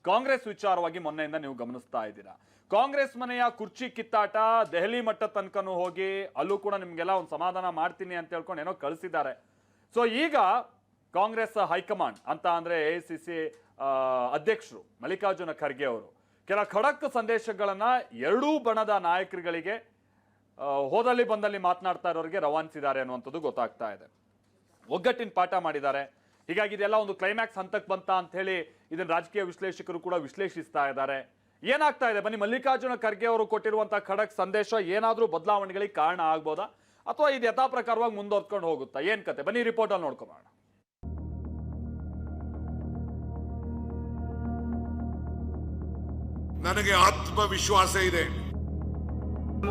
ಕಾಂಗ್ರೆಸ್ ವಿಚಾರವಾಗಿ ಮೊನ್ನೆಯಿಂದ ನೀವು ಗಮನಿಸ್ತಾ ಇದ್ದೀರಾ. ಕಾಂಗ್ರೆಸ್ ಮನೆಯ ಕುರ್ಚಿ ಕಿತ್ತಾಟ ದೆಹಲಿ ಮಟ್ಟ ತನಕನೂ ಹೋಗಿ ಅಲ್ಲೂ ಕೂಡ ನಿಮ್ಗೆಲ್ಲ ಒಂದು ಸಮಾಧಾನ ಮಾಡ್ತೀನಿ ಅಂತ ಹೇಳ್ಕೊಂಡು ಏನೋ ಕಳಿಸಿದ್ದಾರೆ. ಸೊ ಈಗ ಕಾಂಗ್ರೆಸ್ ಹೈಕಮಾಂಡ್ ಅಂತ ಅಂದ್ರೆ AICC ಅಧ್ಯಕ್ಷರು ಮಲ್ಲಿಕಾರ್ಜುನ ಖರ್ಗೆ ಅವರು ಕೆಲ ಖಡಕ್ ಸಂದೇಶಗಳನ್ನ ಎರಡೂ ಬಣದ ನಾಯಕರುಗಳಿಗೆ ಹೋದಲ್ಲಿ ಬಂದಲ್ಲಿ ಮಾತನಾಡ್ತಾ ಇರೋರಿಗೆ ರವಾನಿಸಿದ್ದಾರೆ ಅನ್ನುವಂಥದ್ದು ಗೊತ್ತಾಗ್ತಾ ಇದೆ. ಒಗ್ಗಟ್ಟಿನ ಪಾಠ ಮಾಡಿದ್ದಾರೆ. ಹೀಗಾಗಿ ಇದೆಲ್ಲ ಒಂದು ಕ್ಲೈಮ್ಯಾಕ್ಸ್ ಹಂತಕ್ಕೆ ಬಂತ ಅಂತ ಹೇಳಿ ಇದನ್ನ ರಾಜಕೀಯ ವಿಶ್ಲೇಷಕರು ಕೂಡ ವಿಶ್ಲೇಷಿಸ್ತಾ ಇದ್ದಾರೆ. ಏನಾಗ್ತಾ ಇದೆ ಬನ್ನಿ, ಮಲ್ಲಿಕಾರ್ಜುನ ಖರ್ಗೆ ಅವರು ಕೊಟ್ಟಿರುವಂತಹ ಖಡಕ್ ಸಂದೇಶ ಏನಾದ್ರೂ ಬದಲಾವಣೆಗಳಿಗೆ ಕಾರಣ ಆಗ್ಬೋದಾ ಅಥವಾ ಇದು ಯಥಾ ಪ್ರಕಾರವಾಗಿ ಮುಂದುವರ್ಕೊಂಡು ಹೋಗುತ್ತಾ, ಏನ್ ಕತೆ ಬನ್ನಿ ರಿಪೋರ್ಟ್ ಅಲ್ಲಿ ನೋಡ್ಕೊಳ್ಳೋಣ. ನನಗೆ ಆತ್ಮವಿಶ್ವಾಸ ಇದೆ.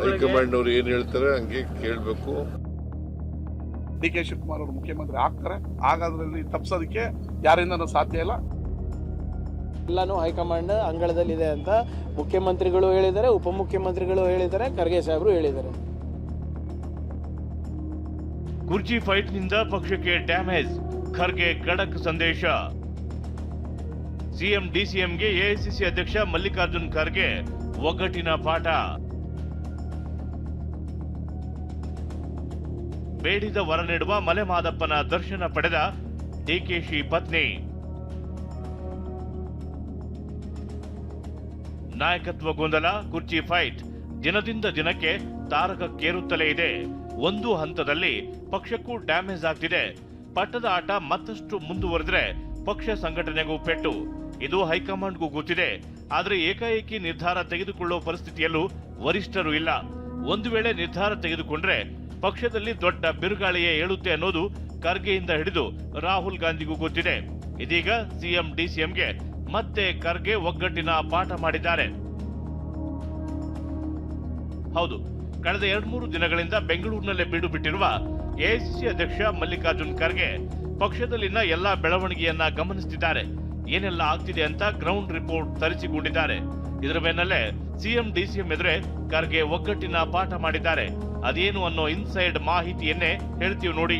ಹೈಕಮಾಂಡ್ ಅವರು ಏನ್ ಹೇಳ್ತಾರೆ ಹಂಗೆ ಕೇಳಬೇಕು. DK ಶಿವಕುಮಾರ್ ಅವರು ಮುಖ್ಯಮಂತ್ರಿ ಆಗ್ತಾರೆ, ಹಾಗಾದ್ರಲ್ಲಿ ತಪ್ಪಿಸೋದಕ್ಕೆ ಯಾರಿಂದನೂ ಸಾಧ್ಯ ಇಲ್ಲ. ಎಲ್ಲಾನು ಹೈಕಮಾಂಡ್ ಅಂಗಳದಲ್ಲಿದೆ ಅಂತ ಮುಖ್ಯಮಂತ್ರಿಗಳು ಹೇಳಿದ್ದಾರೆ, ಉಪಮುಖ್ಯಮಂತ್ರಿಗಳು ಹೇಳಿದ್ದಾರೆ, ಖರ್ಗೆ ಸಾಹೇಬರು ಹೇಳಿದ್ದಾರೆ. ಕುರ್ಚಿ ಫೈಟ್ ನಿಂದ ಪಕ್ಷಕ್ಕೆ ಡ್ಯಾಮೇಜ್, ಖರ್ಗೆ ಖಡಕ್ ಸಂದೇಶ. ಸಿಎಂ DCMಗೆ AICC ಅಧ್ಯಕ್ಷ ಮಲ್ಲಿಕಾರ್ಜುನ್ ಖರ್ಗೆ ಒಗ್ಗಟ್ಟಿನ ಪಾಠ. ಬೇಡಿದ ವರ ನೀಡುವ ಮಲೆ ಮಾದಪ್ಪನ ದರ್ಶನ ಪಡೆದ DKಶಿ ಪತ್ನಿ. ನಾಯಕತ್ವ ಗೊಂದಲ, ಕುರ್ಚಿ ಫೈಟ್ ದಿನದಿಂದ ದಿನಕ್ಕೆ ತಾರಕಕ್ಕೇರುತ್ತಲೇ ಇದೆ. ಒಂದು ಹಂತದಲ್ಲಿ ಪಕ್ಷಕ್ಕೂ ಡ್ಯಾಮೇಜ್ ಆಗ್ತಿದೆ. ಪಟ್ಟದ ಆಟ ಮತ್ತಷ್ಟು ಮುಂದುವರೆದ್ರೆ ಪಕ್ಷ ಸಂಘಟನೆಗೂ ಪೆಟ್ಟು. ಇದು ಹೈಕಮಾಂಡ್ಗೂ ಗೊತ್ತಿದೆ. ಆದ್ರೆ ಏಕಾಏಕಿ ನಿರ್ಧಾರ ತೆಗೆದುಕೊಳ್ಳುವ ಪರಿಸ್ಥಿತಿಯಲ್ಲೂ ವರಿಷ್ಠರು ಇಲ್ಲ. ಒಂದು ವೇಳೆ ನಿರ್ಧಾರ ತೆಗೆದುಕೊಂಡ್ರೆ ಪಕ್ಷದಲ್ಲಿ ದೊಡ್ಡ ಬಿರುಗಾಳಿಯೇ ಏಳುತ್ತೆ ಅನ್ನೋದು ಖರ್ಗೆಯಿಂದ ಹಿಡಿದು ರಾಹುಲ್ ಗಾಂಧಿಗೂ ಗೊತ್ತಿದೆ. ಇದೀಗ ಸಿಎಂ DCMಗೆ ಮತ್ತೆ ಖರ್ಗೆ ಒಗ್ಗಟ್ಟಿನ ಪಾಠ ಮಾಡಿದ್ದಾರೆ. ಹೌದು, ಕಳೆದ 2-3 ದಿನಗಳಿಂದ ಬೆಂಗಳೂರಿನಲ್ಲೇ ಬೀಡು ಬಿಟ್ಟಿರುವ AICC ಅಧ್ಯಕ್ಷ ಮಲ್ಲಿಕಾರ್ಜುನ್ ಖರ್ಗೆ ಪಕ್ಷದಲ್ಲಿನ ಎಲ್ಲಾ ಬೆಳವಣಿಗೆಯನ್ನ ಗಮನಿಸುತ್ತಿದ್ದಾರೆ. ಏನೆಲ್ಲ ಆಗ್ತಿದೆ ಅಂತ ಗ್ರೌಂಡ್ ರಿಪೋರ್ಟ್ ತರಿಸಿಕೊಂಡಿದ್ದಾರೆ. ಇದರ ಬೆನ್ನಲ್ಲೇ ಸಿಎಂ DCM ಎದುರೇ ಖರ್ಗೆ ಒಗ್ಗಟ್ಟಿನ ಪಾಠ ಮಾಡಿದ್ದಾರೆ. ಅದೇನು ಅನ್ನೋ ಇನ್ಸೈಡ್ ಮಾಹಿತಿಯನ್ನೇ ಹೇಳ್ತೀವಿ ನೋಡಿ.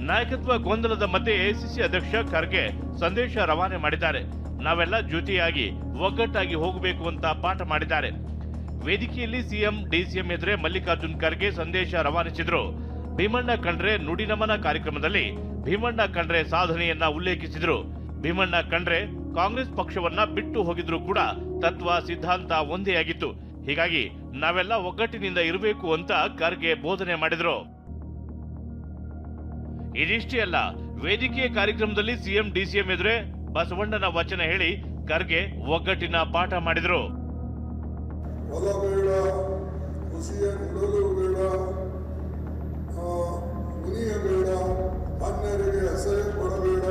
ನಾಯಕತ್ವ ಗೊಂದಲದ ಮಧ್ಯೆ AICC ಅಧ್ಯಕ್ಷ ಖರ್ಗೆ ಸಂದೇಶ ರವಾನೆ ಮಾಡಿದ್ದಾರೆ. ನಾವೆಲ್ಲ ಜೊತೆಯಾಗಿ ಒಗ್ಗಟ್ಟಾಗಿ ಹೋಗಬೇಕು ಅಂತ ಪಾಠ ಮಾಡಿದ್ದಾರೆ. ವೇದಿಕೆಯಲ್ಲಿ ಸಿಎಂ DCM ಎದುರೇ ಮಲ್ಲಿಕಾರ್ಜುನ್ ಖರ್ಗೆ ಸಂದೇಶ ರವಾನಿಸಿದ್ರು. ಭೀಮಣ್ಣ ಖಂಡ್ರೆ ನುಡಿನಮನ ಕಾರ್ಯಕ್ರಮದಲ್ಲಿ ಭೀಮಣ್ಣ ಖಂಡ್ರೆ ಸಾಧನೆಯನ್ನ ಉಲ್ಲೇಖಿಸಿದ್ರು. ಭೀಮಣ್ಣ ಖಂಡ್ರೆ ಕಾಂಗ್ರೆಸ್ ಪಕ್ಷವನ್ನ ಬಿಟ್ಟು ಹೋಗಿದ್ರು ಕೂಡ ತತ್ವ ಸಿದ್ಧಾಂತ ಒಂದೇ ಆಗಿತ್ತು. ಹೀಗಾಗಿ ನಾವೆಲ್ಲ ಒಗ್ಗಟ್ಟಿನಿಂದ ಇರಬೇಕು ಅಂತ ಖರ್ಗೆ ಬೋಧನೆ ಮಾಡಿದ್ರು. ಇದಿಷ್ಟೇ ಅಲ್ಲ, ವೇದಿಕೆಯ ಕಾರ್ಯಕ್ರಮದಲ್ಲಿ ಸಿಎಂ DCM ಎದುರೇ ಬಸವಣ್ಣನ ವಚನ ಹೇಳಿ ಖರ್ಗೆ ಒಗ್ಗಟ್ಟಿನ ಪಾಠ ಮಾಡಿದ್ರು. ಮುನಿಯಬೇಡ, ಅನ್ಯರಿಗೆ ಅಸಹ್ಯ ಪಡಬೇಡ,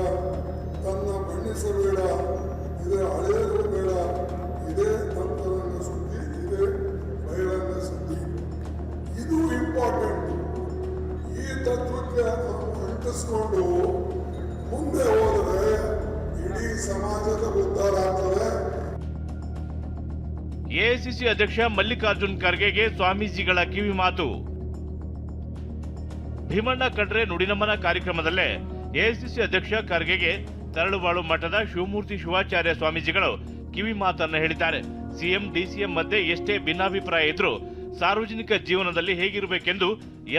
ತನ್ನ ಬಣ್ಣಿಸಬೇಡ, ಇದೇ ಹಳೆಯದು ಬೇಡ, ಇದೇ ಅಂತರನ್ನ ಸುದ್ದಿ, ಇದೇ ಬಹಿರಂಗ ಸುದ್ದಿ. ಇದು ಇಂಪಾರ್ಟೆಂಟ್. ಈ ತತ್ವಕ್ಕೆ ಅಂಟಿಸ್ಕೊಂಡು ಮುಂದೆ ಹೋದರೆ ಇಡೀ ಸಮಾಜದ ಉದ್ಧಾರ ಆಗ್ತದೆ. AICC ಅಧ್ಯಕ್ಷ ಮಲ್ಲಿಕಾರ್ಜುನ್ ಖರ್ಗೆಗೆ ಸ್ವಾಮೀಜಿಗಳ ಕಿವಿ ಮಾತು. ಭೀಮಣ್ಣ ಖಂಡ್ರೆ ನುಡಿನಮನ ಕಾರ್ಯಕ್ರಮದಲ್ಲೇ AICC ಅಧ್ಯಕ್ಷ ಖರ್ಗೆಗೆ ತರಳುಬಾಳು ಮಠದ ಶಿವಮೂರ್ತಿ ಶಿವಾಚಾರ್ಯ ಸ್ವಾಮೀಜಿಗಳು ಕಿವಿ ಮಾತನ್ನ ಹೇಳಿದ್ದಾರೆ. ಸಿಎಂ DCM ಮಧ್ಯೆ ಎಷ್ಟೇ ಭಿನ್ನಾಭಿಪ್ರಾಯ ಇದ್ರೂ ಸಾರ್ವಜನಿಕ ಜೀವನದಲ್ಲಿ ಹೇಗಿರಬೇಕೆಂದು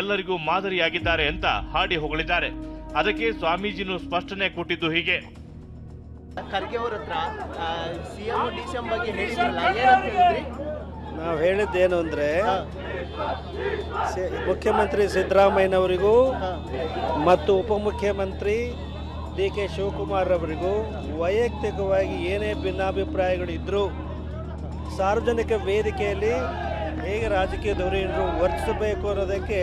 ಎಲ್ಲರಿಗೂ ಮಾದರಿಯಾಗಿದ್ದಾರೆ ಅಂತ ಹಾಡಿ ಹೊಗಳಿದ್ದಾರೆ. ಅದಕ್ಕೆ ಸ್ವಾಮೀಜಿನೂ ಸ್ಪಷ್ಟನೆ ಕೊಟ್ಟಿದ್ದು ಹೀಗೆ. ಖರ್ಗೆ ಅವರ ಹತ್ರ ಸಿಎಂ DCM ಬಗ್ಗೆ ಹೇಳಿದ್ರಲ್ಲ, ಏನಂತ ಹೇಳಿದ್ರಿ? ನಾವು ಹೇಳಿದ್ದೇನು ಅಂದರೆ ಮುಖ್ಯಮಂತ್ರಿ ಸಿದ್ದರಾಮಯ್ಯನವರಿಗೂ ಮತ್ತು ಉಪಮುಖ್ಯಮಂತ್ರಿ DK ಶಿವಕುಮಾರ್ ಅವರಿಗೂ ವೈಯಕ್ತಿಕವಾಗಿ ಏನೇ ಭಿನ್ನಾಭಿಪ್ರಾಯಗಳು ಇದ್ದರೂ ಸಾರ್ವಜನಿಕ ವೇದಿಕೆಯಲ್ಲಿ ಹೇಗೆ ರಾಜಕೀಯ ಧೋರಣೆಯನ್ನು ವರ್ತಿಸಬೇಕು ಅನ್ನೋದಕ್ಕೆ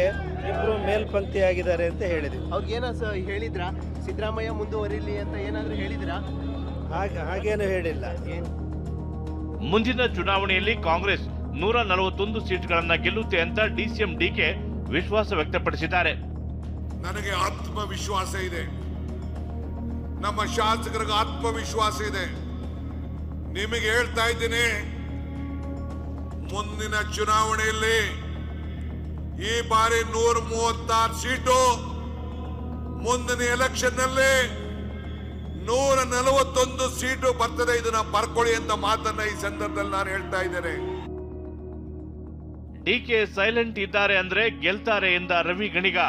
ಇಬ್ಬರು ಮೇಲ್ಪಂಕ್ತಿಯಾಗಿದ್ದಾರೆ ಅಂತ ಹೇಳಿದ್ವಿ. ಅವ್ರಿಗೇನ ಹೇಳಿದ್ರಾ ಸಿದ್ದರಾಮಯ್ಯ ಮುಂದುವರಿಲಿ ಅಂತ ಏನಾದರೂ ಹೇಳಿದ್ರಾ? ಹಾಗೇನು ಹೇಳಿಲ್ಲ. ಮುಂದಿನ ಚುನಾವಣೆಯಲ್ಲಿ ಕಾಂಗ್ರೆಸ್ 141 ಸೀಟ್ಗಳನ್ನ ಗೆಲ್ಲುತ್ತೆ ಅಂತ DCM DK ವಿಶ್ವಾಸ ವ್ಯಕ್ತಪಡಿಸಿದ್ದಾರೆ. ನನಗೆ ಆತ್ಮವಿಶ್ವಾಸ ಇದೆ, ನಮ್ಮ ಶಾಸಕರಿಗೆ ಆತ್ಮವಿಶ್ವಾಸ ಇದೆ. ನಿಮಗೆ ಹೇಳ್ತಾ ಇದ್ದೀನಿ, ಮುಂದಿನ ಚುನಾವಣೆಯಲ್ಲಿ ಈ ಬಾರಿ 136 ಸೀಟು ಮುಂದಿನ ಎಲೆಕ್ಷನ್ ನಲ್ಲಿ 141 ಸೀಟು ಬರ್ತದೆ, ಇದನ್ನ ಬರ್ಕೊಳ್ಳಿ ಅಂತ ಮಾತನ್ನ ಈ ಸಂದರ್ಭದಲ್ಲಿ ನಾನು ಹೇಳ್ತಾ ಇದ್ದೇನೆ. ಡಿಕೆ ಸೈಲೆಂಟ್ ಇದ್ದಾರೆ ಅಂದ್ರೆ ಗೆಲ್ತಾರೆ ಎಂದ ರವಿ ಗಣಿಗ.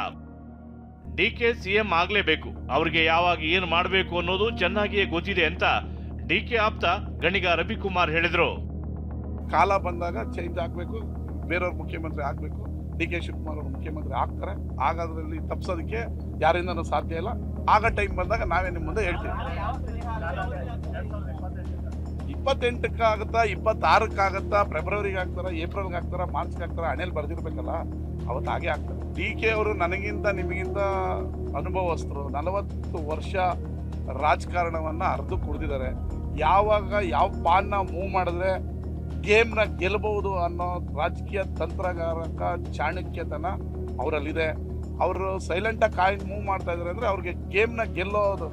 ಡಿಕೆ ಸಿಎಂ ಆಗ್ಲೇಬೇಕು, ಅವ್ರಿಗೆ ಯಾವಾಗ ಏನ್ ಮಾಡಬೇಕು ಅನ್ನೋದು ಚೆನ್ನಾಗಿಯೇ ಗೊತ್ತಿದೆ ಅಂತ ಡಿಕೆ ಆಪ್ತ ಗಣಿಗ ರವಿಕುಮಾರ್ ಹೇಳಿದ್ರು. ಕಾಲ ಬಂದಾಗ ಚೇಂಜ್ ಆಗ್ಬೇಕು, ಬೇರೆಯವ್ರ ಮುಖ್ಯಮಂತ್ರಿ ಆಗ್ಬೇಕು, ಡಿ ಕೆ ಶಿವಕುಮಾರ್ ಅವರು ಮುಖ್ಯಮಂತ್ರಿ ಆಗ್ತಾರೆ. ಆಗೋದ್ರಲ್ಲಿ ತಪ್ಪಿಸೋದಕ್ಕೆ ಯಾರಿಂದನೂ ಸಾಧ್ಯ ಇಲ್ಲ. ಆಗ ಟೈಮ್ ಬಂದಾಗ ನಾವೇ ನಿಮ್ಮ ಮುಂದೆ ಹೇಳ್ತೀವಿ. 28ಕ್ಕೆ ಆಗುತ್ತಾ, 26ಕ್ಕೆ ಆಗುತ್ತಾ, ಫೆಬ್ರವರಿಗೆ ಆಗ್ತಾರ, ಏಪ್ರಿಲ್ಗೆ ಆಗ್ತಾರ, ಮಾರ್ಚ್ಗೆ ಆಗ್ತಾರ, ಹಣೆಯಲ್ಲಿ ಬರ್ದಿರ್ಬೇಕಲ್ಲ, ಅವತ್ತು ಹಾಗೆ ಆಗ್ತಾರೆ. ಡಿ ಕೆ ಅವರು ನನಗಿಂತ ನಿಮಗಿಂತ ಅನುಭವಸ್ಥರು, 40 ವರ್ಷ ರಾಜಕಾರಣವನ್ನ ಅರ್ದು ಕುಡಿದಿದ್ದಾರೆ. ಯಾವಾಗ ಯಾವ ಪಾನ್ನ ಮೂವ್ ಮಾಡಿದ್ರೆ ಗೇಮ್ನ ಗೆಲ್ಲಬಹುದು ಅನ್ನೋ ರಾಜಕೀಯ ತಂತ್ರಗಾರಕ ಚಾಣಕ್ಯತನ ಅವರಲ್ಲಿದೆ. ಅವರು ಸೈಲೆಂಟಾಗಿ ಕಾಯಿನ್ ಮೂವ್ ಮಾಡ್ತಾ ಇದ್ದಾರೆ ಅಂದ್ರೆ ಅವ್ರಿಗೆ ಗೇಮ್ನ ಗೆಲ್ಲೋದು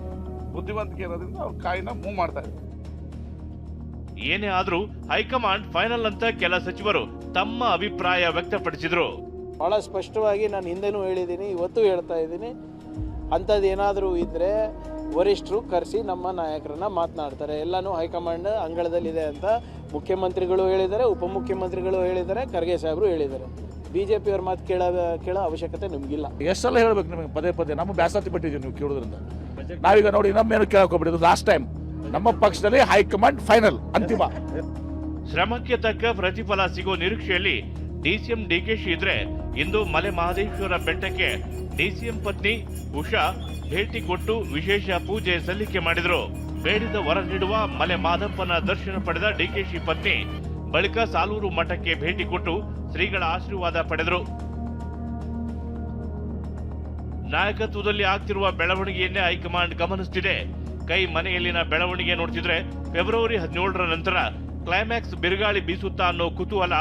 ಬುದ್ಧಿವಂತಿಕೆ ಇರೋದ್ರಿಂದ ಅವ್ರ ಕಾಯಿನ ಮೂವ್ ಮಾಡ್ತಾ ಇದ್ದಾರೆ. ಏನೇ ಆದ್ರೂ ಹೈಕಮಾಂಡ್ ಫೈನಲ್ ಅಂತ ಕೆಲ ಸಚಿವರು ತಮ್ಮ ಅಭಿಪ್ರಾಯ ವ್ಯಕ್ತಪಡಿಸಿದ್ರು. ಬಹಳ ಸ್ಪಷ್ಟವಾಗಿ ನಾನು ಹಿಂದೆನೂ ಹೇಳಿದ್ದೀನಿ, ಇವತ್ತು ಹೇಳ್ತಾ ಇದ್ದೀನಿ, ಅಂಥದ್ದು ಏನಾದರೂ ಇದ್ದರೆ ವರಿಷ್ಠರು ಕರೆಸಿ ನಮ್ಮ ನಾಯಕರನ್ನ ಮಾತನಾಡ್ತಾರೆ. ಎಲ್ಲನೂ ಹೈಕಮಾಂಡ್ ಅಂಗಳದಲ್ಲಿದೆ ಅಂತ ಮುಖ್ಯಮಂತ್ರಿಗಳು ಹೇಳಿದ್ದಾರೆ, ಉಪಮುಖ್ಯಮಂತ್ರಿಗಳು ಹೇಳಿದ್ದಾರೆ, ಖರ್ಗೆ ಸಾಹೇಬರು ಹೇಳಿದ್ದಾರೆ. BJP ಅವ್ರ ಮಾತು ಕೇಳೋ ಅವಶ್ಯಕತೆ ನಿಮಗಿಲ್ಲ. ಎಷ್ಟೆಲ್ಲ ಹೇಳ್ಬೇಕು ನಿಮಗೆ ಪದೇ ಪದೇ, ನಮ್ಮ ಬ್ಯಾಸತಿ ಬಿಟ್ಟಿದ್ದೀವಿ ನೀವು ಕೇಳೋದ್ರಿಂದ. ನಾವೀಗ ನೋಡಿ ನಮ್ಮೇನು ಕೇಳಕೋಬಿಟ್ಟಿದ್ದು, ಲಾಸ್ಟ್ ಟೈಮ್ ನಮ್ಮ ಪಕ್ಷದಲ್ಲಿ ಹೈಕಮಾಂಡ್ ಫೈನಲ್ ಅಂತಿಮ. ಶ್ರಮಕ್ಕೆ ತಕ್ಕ ಪ್ರತಿಫಲ ಸಿಗೋ ನಿರೀಕ್ಷೆಯಲ್ಲಿ ಡಿಸಿಎಂ ಡಿಕೆಶಿ ಇದ್ರೆ ಇಂದು ಮಲೆ ಮಹದೇಶ್ವರ ಬೆಟ್ಟಕ್ಕೆ ಡಿಸಿಎಂ ಪತ್ನಿ ಉಷಾ ಭೇಟಿ ಕೊಟ್ಟು ವಿಶೇಷ ಪೂಜೆ ಸಲ್ಲಿಕೆ ಮಾಡಿದ್ರು. ಬೇಡಿದ ವರ ನೀಡುವ ಮಲೆ ಮಾದಪ್ಪನ ದರ್ಶನ ಪಡೆದ ಡಿಕೆಶಿ ಪತ್ನಿ ಬಳಿಕ ಸಾಲೂರು ಮಠಕ್ಕೆ ಭೇಟಿ ಕೊಟ್ಟು ಶ್ರೀಗಳ ಆಶೀರ್ವಾದ ಪಡೆದರು. ನಾಯಕತ್ವದಲ್ಲಿ ಆಗ್ತಿರುವ ಬೆಳವಣಿಗೆಯನ್ನೇ ಹೈಕಮಾಂಡ್ ಗಮನಿಸುತ್ತಿದೆ. ಕೈ ಮನೆಯಲ್ಲಿನ ಬೆಳವಣಿಗೆ ನೋಡ್ತಿದ್ರೆ ಫೆಬ್ರವರಿ 17ರ ನಂತರ ಕ್ಲೈಮ್ಯಾಕ್ಸ್ ಬಿರುಗಾಳಿ ಬೀಸುತ್ತಾ ಅನ್ನೋ ಕುತೂಹಲ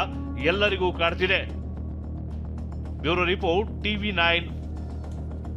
ಎಲ್ಲರಿಗೂ ಕಾಡ್ತಿದೆ. Bureau report, TV9.